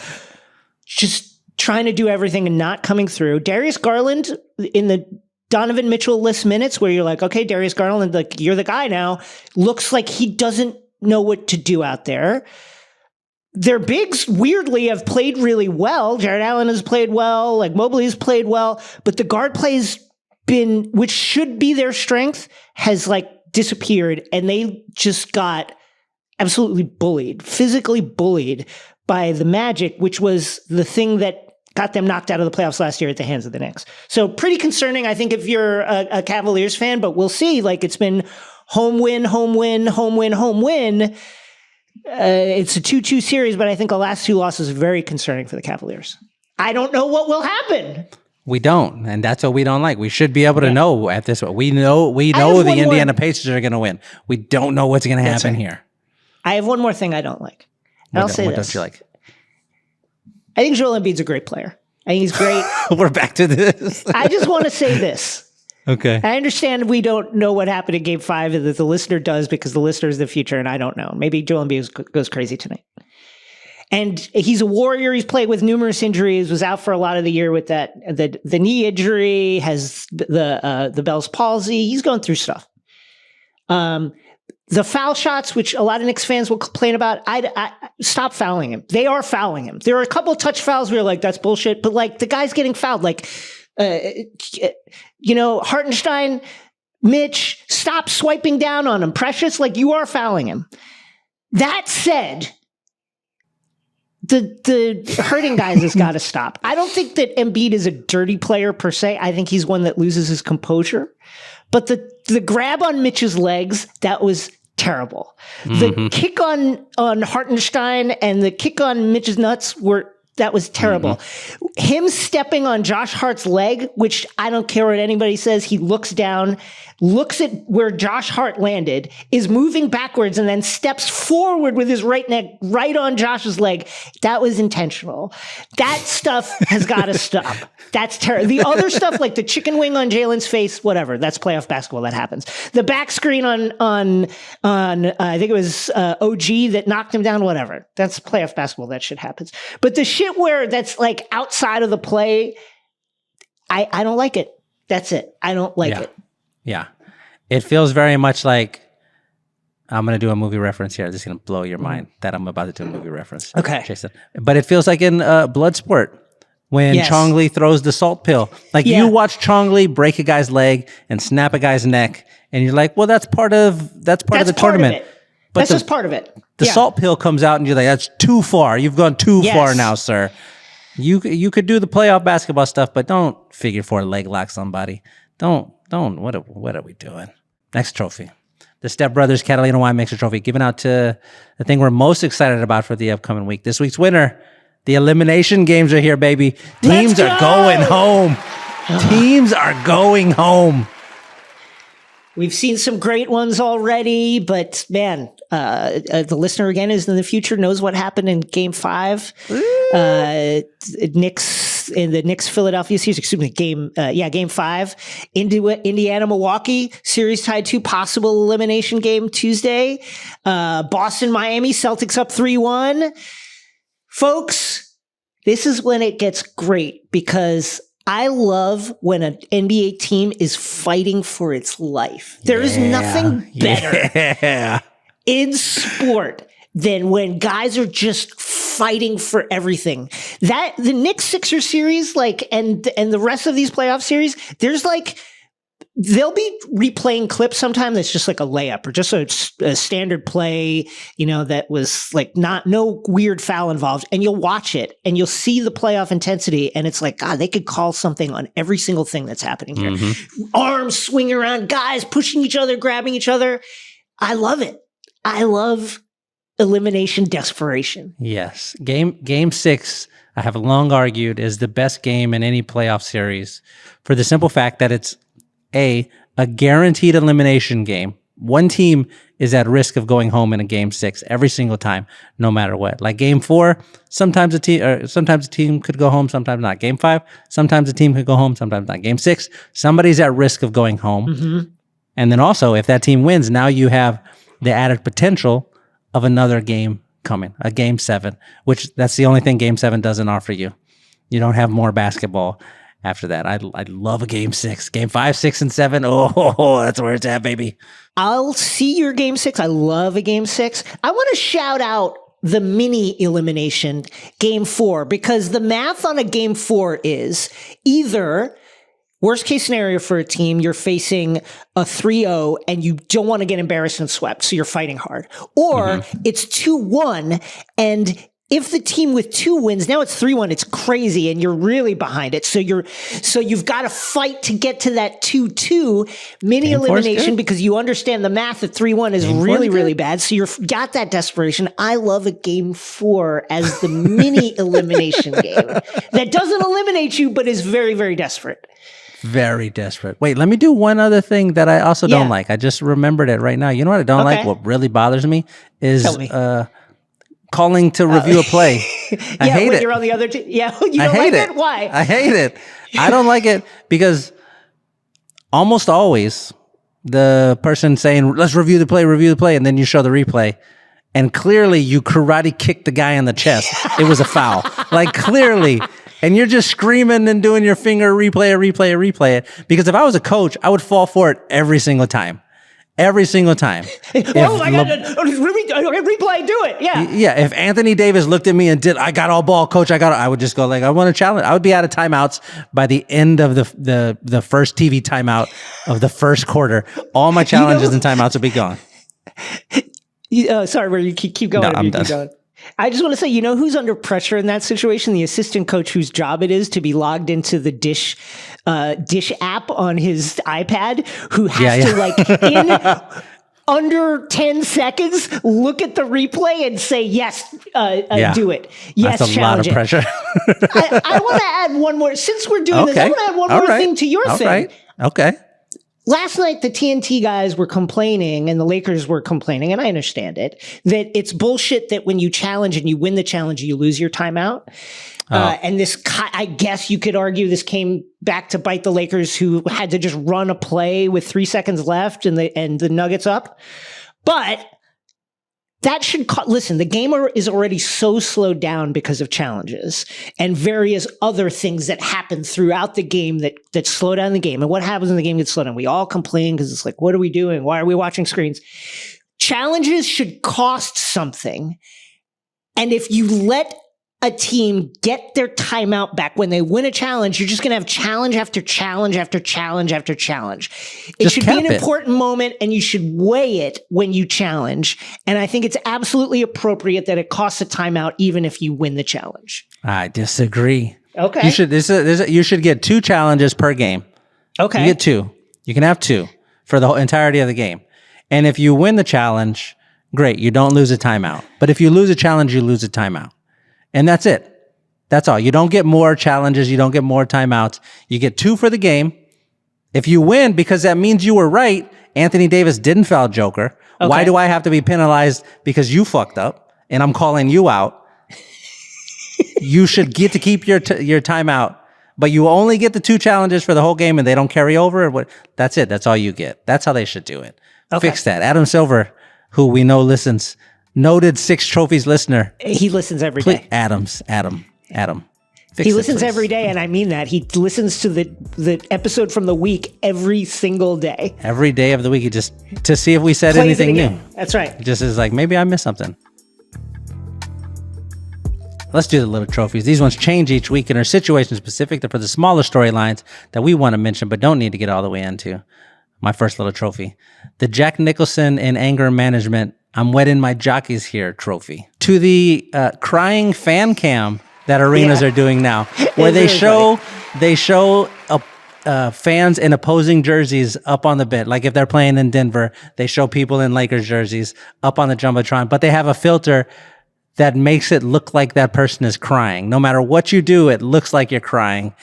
just trying to do everything and not coming through. Darius Garland in the Donovan Mitchell-less minutes where you're like, okay, Darius Garland, you're the guy now, looks like he doesn't know what to do out there. Their bigs, weirdly, have played really well. Jared Allen has played well, Mobley has played well, but the guard play's been, which should be their strength, has disappeared, and they just got absolutely bullied, physically bullied by the Magic, which was the thing that got them knocked out of the playoffs last year at the hands of the Knicks. So pretty concerning, I think, if you're a Cavaliers fan, but we'll see. It's been home win, home win, home win, home win. It's a 2-2 series, but I think the last 2 losses are very concerning for the Cavaliers. I don't know what will happen. We don't, and that's what we don't like. We should be able to know at this point. We know the Indiana Pacers are going to win. We don't know what's going to happen here. I have one more thing I don't like. I'll say this. What don't you like? I think Joel Embiid's a great player. I think he's great. We're back to this. I just want to say this. Okay. I understand we don't know what happened in Game 5 and that the listener does because the listener is the future and I don't know. Maybe Joel Embiid goes crazy tonight. And he's a warrior. He's played with numerous injuries, was out for a lot of the year with the knee injury, has the Bell's palsy. He's going through stuff. The foul shots, which a lot of Knicks fans will complain about, stop fouling him. They are fouling him. There are a couple of touch fouls where you're like, that's bullshit. But like the guy's getting fouled. Like, Hartenstein, Mitch, stop swiping down on him. Precious, like you are fouling him. That said, the hurting guys has got to stop. I don't think that Embiid is a dirty player per se. I think he's one that loses his composure. That grab on Mitch's legs, that was terrible. The kick on Hartenstein and the kick on Mitch's nuts that was terrible. Him stepping on Josh Hart's leg, which I don't care what anybody says, he looks down, looks at where Josh Hart landed, is moving backwards, and then steps forward with his right neck right on Josh's leg. That was intentional. That stuff has got to stop. That's terrible. The other stuff, like the chicken wing on Jalen's face, whatever. That's playoff basketball. That happens. The back screen on I think it was OG that knocked him down, whatever. That's playoff basketball. That shit happens. But the shit where that's like outside of the play, I don't like it. That's it. I don't like it. Yeah. It feels very much like, I'm going to do a movie reference here. This is going to blow your mind that I'm about to do a movie reference. Okay. Jason. But it feels like in Bloodsport when Chong Li throws the salt pill. Like you watch Chong Li break a guy's leg and snap a guy's neck, and you're like, well, that's part of the tournament. But that's just part of it. The salt pill comes out and you're like, that's too far. You've gone too far now, sir. You could do the playoff basketball stuff, but don't figure four leg lock somebody. Don't. What are we doing? Next trophy. The Step Brothers Catalina Wine Mixer Trophy, given out to the thing we're most excited about for the upcoming week. This week's winner, the elimination games are here, baby. Teams are going home. Teams are going home. We've seen some great ones already, but man, the listener again is in the future, knows what happened in Game 5. Knicks in the Knicks Philadelphia series, Game 5. Indiana Milwaukee series tied to possible elimination game Tuesday. Boston Miami Celtics up 3-1. Folks, this is when it gets great because I love when an NBA team is fighting for its life. There is nothing better in sport than when guys are just fighting for everything. That the Knicks Sixers series, and the rest of these playoff series, there's they'll be replaying clips sometime that's just like a layup or just a standard play, that was no weird foul involved. And you'll watch it and you'll see the playoff intensity. And it's like, God, they could call something on every single thing that's happening here. Arms swinging around, guys pushing each other, grabbing each other. I love it. I love elimination desperation. Yes. Game 6, I have long argued, is the best game in any playoff series for the simple fact that it's a guaranteed elimination game. One team is at risk of going home in a Game 6 every single time, no matter what. Like Game 4, sometimes a team could go home, sometimes not. Game 5, sometimes a team could go home, sometimes not. Game 6, somebody's at risk of going home. And then also, if that team wins, now you have the added potential of another game coming, a Game 7, which that's the only thing Game 7 doesn't offer you. You don't have more basketball after that. I love a Game 6. Game 5, 6, and 7. Oh, that's where it's at, baby. I'll see your Game 6. I love a Game 6. I want to shout out the mini elimination Game 4 because the math on a Game 4 is either worst case scenario for a team, you're facing a 3-0 and you don't want to get embarrassed and swept, so you're fighting hard. Or it's 2-1 and if the team with 2 wins, now it's 3-1, it's crazy and you're really behind it. So you've got to fight to get to that 2-2 mini elimination because you understand the math that 3-1 is really, really bad. So you've got that desperation. I love a Game 4 as the mini elimination game that doesn't eliminate you, but is very, very desperate. Very desperate. Wait, let me do one other thing that I also don't like. I just remembered it right now. You know what I don't like? What really bothers me is calling to review a play. I hate it. You're on the other team. Yeah, you don't like it? Why? I hate it. I don't like it because almost always the person saying, let's review the play, and then you show the replay. And clearly you karate kicked the guy in the chest. It was a foul. Clearly. And you're just screaming and doing your finger replay it. Because if I was a coach, I would fall for it every single time. Every single time. Oh my God. Replay, do it. Yeah. Yeah. If Anthony Davis looked at me and I got all ball, coach, I would just go like, I want to challenge. I would be out of timeouts by the end of the first TV timeout of the first quarter. All my challenges and timeouts would be gone. Sorry, where you keep going. No, I'm done. Keep going. I just want to say, you know who's under pressure in that situation? The assistant coach whose job it is to be logged into the Dish app on his iPad, who has to like in under 10 seconds look at the replay and say, yes, do it. Yes, that's a lot of pressure. I want to add one more. Since we're doing this, I want to add one more thing to your thing. Right. Okay. Last night, the TNT guys were complaining and the Lakers were complaining, and I understand it, that it's bullshit that when you challenge and you win the challenge, you lose your timeout. And this, I guess you could argue this came back to bite the Lakers, who had to just run a play with 3 seconds left and the Nuggets up. But that should listen, the game is already so slowed down because of challenges and various other things that happen throughout the game that slow down the game. And what happens in the game gets slowed down. We all complain because it's like, what are we doing? Why are we watching screens? Challenges should cost something. And if you let a team get their timeout back when they win a challenge, you're just going to have challenge after challenge after challenge after challenge. It should be an important moment, and you should weigh it when you challenge. And I think it's absolutely appropriate that it costs a timeout even if you win the challenge. I disagree. Okay. You should get 2 challenges per game. Okay. You get 2. You can have 2 for the whole entirety of the game. And if you win the challenge, great. You don't lose a timeout. But if you lose a challenge, you lose a timeout. And that's it. That's all. You don't get more challenges. You don't get more timeouts. You get 2 for the game. If you win, because that means you were right, Anthony Davis didn't foul Joker. Okay. Why do I have to be penalized because you fucked up and I'm calling you out? You should get to keep your timeout, but you only get the 2 challenges for the whole game and they don't carry over. What? That's it. That's all you get. That's how they should do it. Okay. Fix that. Adam Silver, who we know listens, noted 6 trophies listener. He listens every day. Adam. He listens every day, and I mean that. He listens to the episode from the week every single day. Every day of the week, he just to see if we said anything new. That's right. It just is like, maybe I missed something. Let's do the little trophies. These ones change each week and are situation specific. They're for the smaller storylines that we want to mention, but don't need to get all the way into. My first little trophy. The Jack Nicholson in anger management, I'm wetting my jockeys here trophy. To the crying fan cam that arenas are doing now, where they show fans in opposing jerseys up on the bit. Like if they're playing in Denver, they show people in Lakers jerseys up on the Jumbotron, but they have a filter that makes it look like that person is crying. No matter what you do, it looks like you're crying.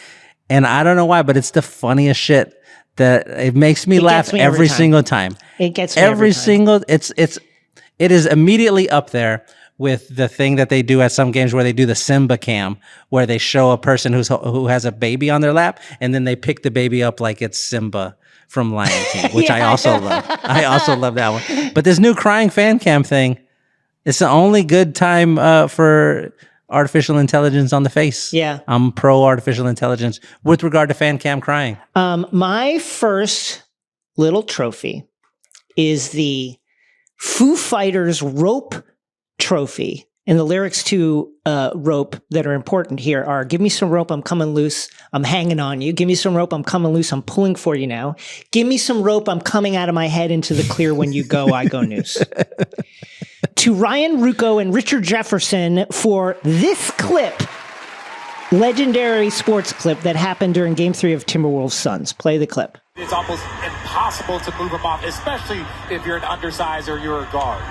And I don't know why, but it's the funniest shit that it makes me laugh every single time. It gets me every single, it is immediately up there with the thing that they do at some games where they do the Simba cam, where they show a person who has a baby on their lap, and then they pick the baby up like it's Simba from Lion King, which I also love. I also love that one. But this new crying fan cam thing, it's the only good time for artificial intelligence on the face. Yeah. I'm pro artificial intelligence with regard to fan cam crying. My first little trophy is the Foo Fighters rope trophy. And the lyrics to rope that are important here are, give me some rope, I'm coming loose, I'm hanging on you. Give me some rope, I'm coming loose, I'm pulling for you now. Give me some rope, I'm coming out of my head into the clear. When you go, I go noose. To Ryan Rucco and Richard Jefferson for this clip, legendary sports clip that happened during Game 3 of Timberwolves Suns. Play the clip. It's almost impossible to move him off, especially if you're an undersized or you're a guard.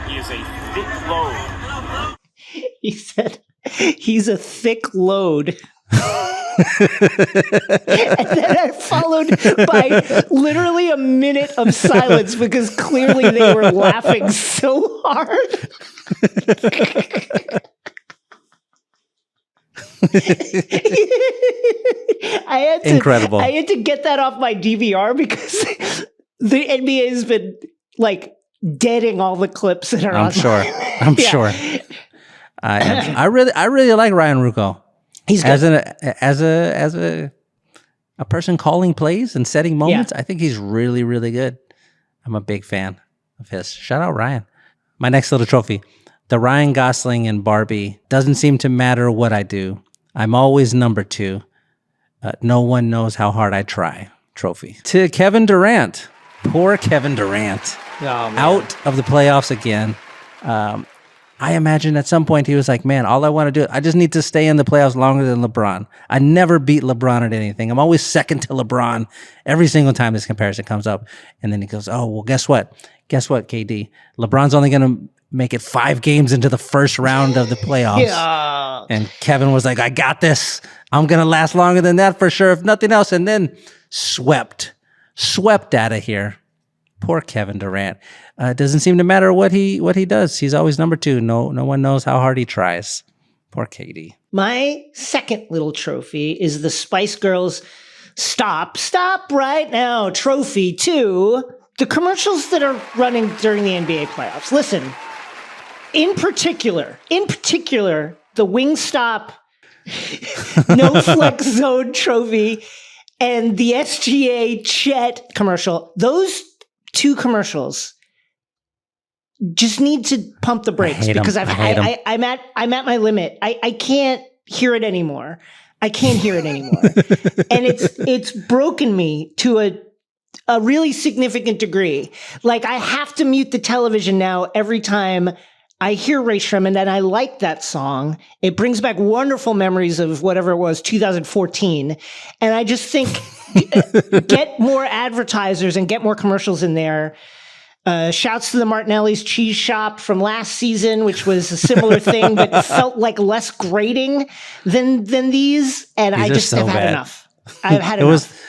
He is a thick load. He said he's a thick load. And then I followed by literally a minute of silence because clearly they were laughing so hard. Incredible. I had to get that off my DVR because the NBA has been like deading all the clips that are on. I'm sure. I really like Ryan Rucco. He's good. As a person calling plays and setting moments. Yeah. I think he's really, really good. I'm a big fan of his. Shout out Ryan. My next little trophy. The Ryan Gosling and Barbie. Doesn't seem to matter what I do. I'm always number 2. No one knows how hard I try. Trophy. To Kevin Durant. Poor Kevin Durant. Oh, man. Out of the playoffs again. I imagine at some point he was like, man, all I want to do, I just need to stay in the playoffs longer than LeBron. I never beat LeBron at anything. I'm always second to LeBron every single time this comparison comes up. And then he goes, oh, well, guess what? Guess what, KD? LeBron's only going to make it 5 games into the first round of the playoffs. Yeah. And Kevin was like, I got this. I'm going to last longer than that for sure, if nothing else. And then swept out of here. Poor Kevin Durant. It doesn't seem to matter what he does. He's always number 2. No one knows how hard he tries. Poor KD. My second little trophy is the Spice Girls Stop Right Now trophy to the commercials that are running during the NBA playoffs. Listen, in particular, the Wingstop No Flex Zone trophy and the SGA Chet commercial. Those 2 commercials just need to pump the brakes because I'm at my limit. I can't hear it anymore. And it's broken me to a really significant degree. Like, I have to mute the television now every time I hear Ray Shremmond, and I like that song. It brings back wonderful memories of whatever it was, 2014. And I just think get more advertisers and get more commercials in there. Shouts to the Martinelli's Cheese Shop from last season, which was a similar thing, but felt like less grating than these. And I just have had enough. I've had enough. It was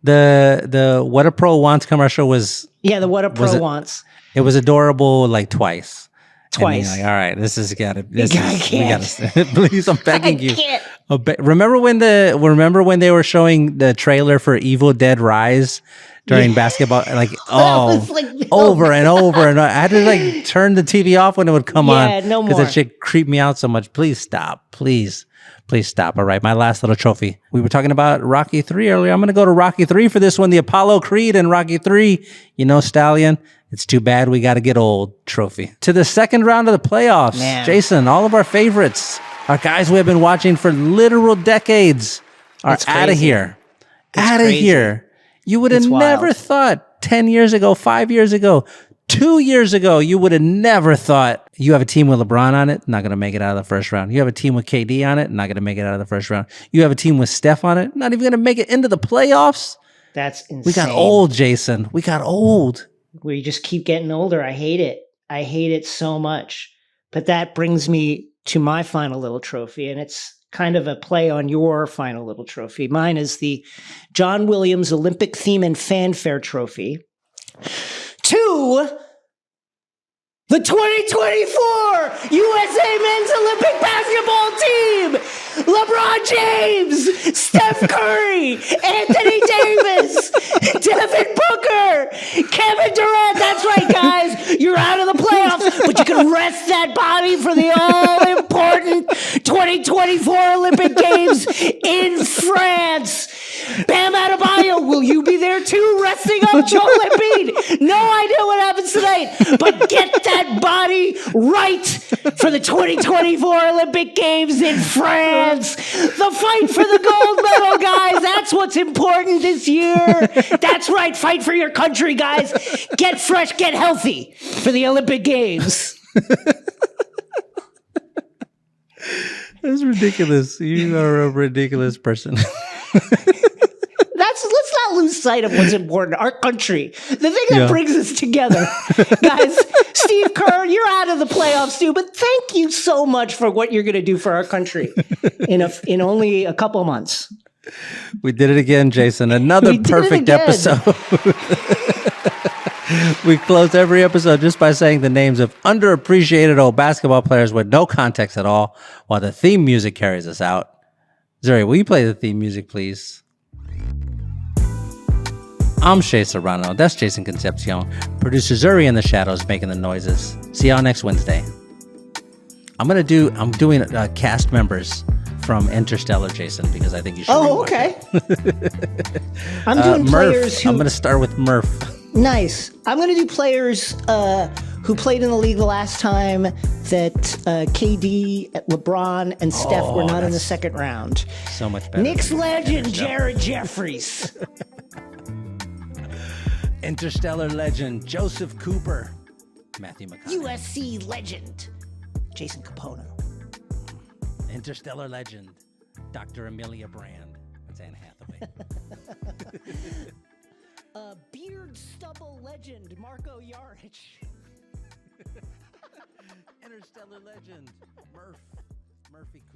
the What a Pro Wants commercial was. Yeah, the What a Pro Wants. It was adorable like twice. Twice. Like, all right, this has got to. I can't. Please, I'm begging you. Can't. Remember when they were showing the trailer for Evil Dead Rise during basketball? Like, over and over, and I had to like turn the TV off when it would come on. Yeah, no more. Because that shit creeped me out so much. Please stop. Please stop. All right, my last little trophy. We were talking about Rocky 3 earlier. I'm going to go to Rocky 3 for this one. The Apollo Creed in Rocky 3. Stallion. It's too bad we got to get old trophy. To the second round of the playoffs. Man. Jason, all of our favorites, our guys we have been watching for literal decades are out of here. Out of here. You would have never thought 10 years ago, 5 years ago, 2 years ago, you would have never thought you have a team with LeBron on it, not going to make it out of the first round. You have a team with KD on it, not going to make it out of the first round. You have a team with Steph on it, not even going to make it into the playoffs. That's insane. We got old, Jason. We got old. We just keep getting older. I hate it. I hate it so much. But that brings me to my final little trophy, and it's kind of a play on your final little trophy. Mine is the John Williams Olympic Theme and Fanfare Trophy to the 2024 USA Men's Olympic Basketball Team. LeBron James, Steph Curry, Anthony Davis, Devin Booker, Kevin Durant. That's right, guys. You're out of the playoffs, but you can rest that body for the all-important 2024 Olympic Games in France. Bam Adebayo, will you be there too, resting up Joel Embiid? No idea what happens tonight, but get that body right for the 2024 Olympic Games in France. The fight for the gold medal, guys. That's what's important this year. That's right. Fight for your country, guys. Get fresh, get healthy for the Olympic Games. That's ridiculous. You are a ridiculous person. Let's not lose sight of what's important. Our country. The thing that brings us together. Guys, Steve Kerr, you're out of the playoffs too, but thank you so much for what you're going to do for our country in only a couple of months. We did it again, Jason. Another perfect episode. We close every episode just by saying the names of underappreciated old basketball players with no context at all, while the theme music carries us out. Zuri, will you play the theme music, please? I'm Shea Serrano. That's Jason Concepcion. Producer Zuri in the shadows making the noises. See y'all next Wednesday. I'm doing cast members from Interstellar, Jason, because I think you should. Oh, okay. I'm doing Murph. players who. I'm going to start with Murph. Nice. I'm going to do players who played in the league the last time that KD, LeBron, and Steph were not in the second round. So much better. Knicks legend Jared Jeffries. Interstellar legend Joseph Cooper. Matthew McConaughey. USC legend Jason Capono. Interstellar legend Dr. Amelia Brand. That's Anne Hathaway. Beard stubble legend Marco Yarich. Interstellar legend Murphy Cooper.